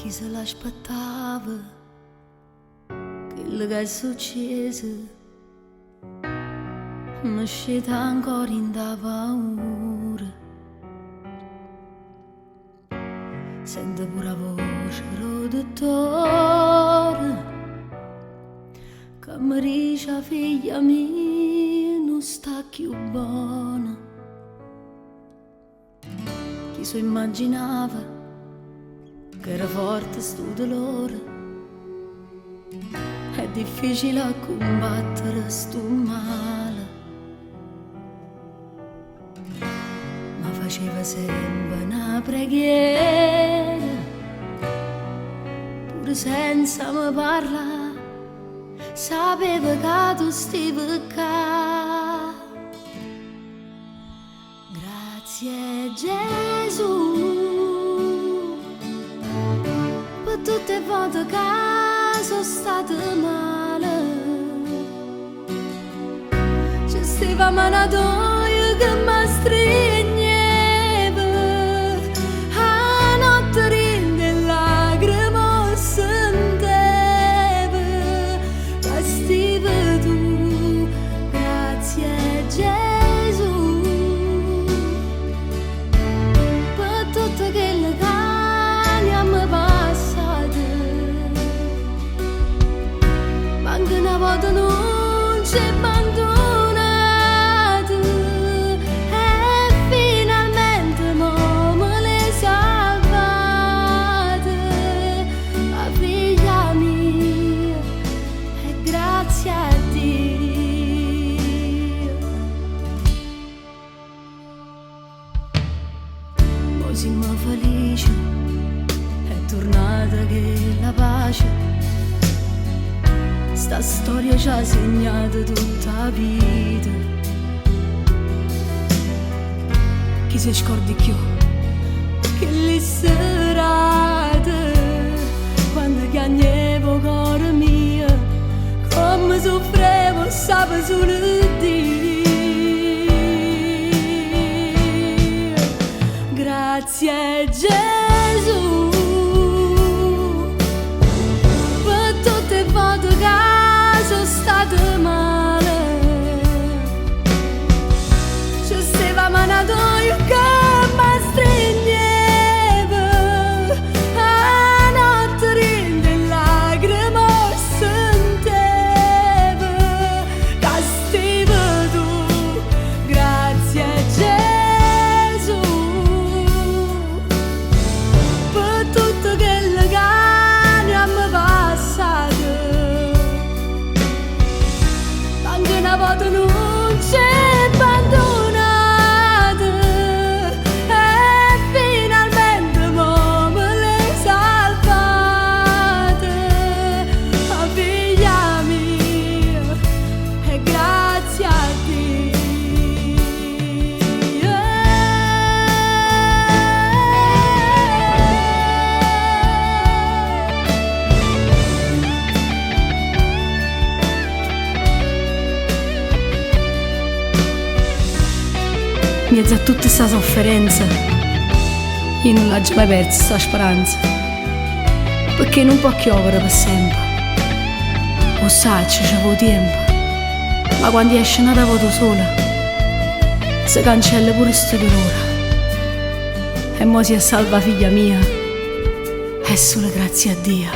chi se l'aspettava, quello che è successo, mi scende ancora in da paura. Sento pure la voce del dottore che mi dice figlia mia non sta più buona. Chi so immaginava che era forte sto dolore, è difficile a combattere sto male, ma faceva sempre una preghiera, pure senza me parlare, sapeva che tu stavi qua. Grazie Gesù per tutte le volte che sono stata male, c'è stava manatoia che mi stringeva, a notte rinde lacrime senteva, che stavi tu. Grazie Gesù per tutte quelle cani a me passate, ma anche una volta non ci abbandonate e finalmente mo me le salvate, a figlia mia, e grazie a Dio. Poi siamo felici, è tornata che la pace, sta storia ci ha segnato tutta la vita. Chi si scordi più che le serate, quando piangevo cuore mio, come soffrevo sape solo Dio. Grazie Gesù per tutte le volte che sono stata male, c'è stava manatoia che mi stringeva, a notte rinde lacrime senteva, che stavi tu. Grazie Gesù per tutto quello che a me passate, anche una volta non ci abbandonate e finalmente mo me le salvate, a figlia mia, e grazie a Dio. In mezzo a tutta questa sofferenza, io non l'ho mai persa questa speranza, perché non può piovere per sempre. Lo sai, c'è poco tempo, ma quando esce una voto sola, si cancella pure sto dolore. E mo si è salva figlia mia, è solo grazie a Dio.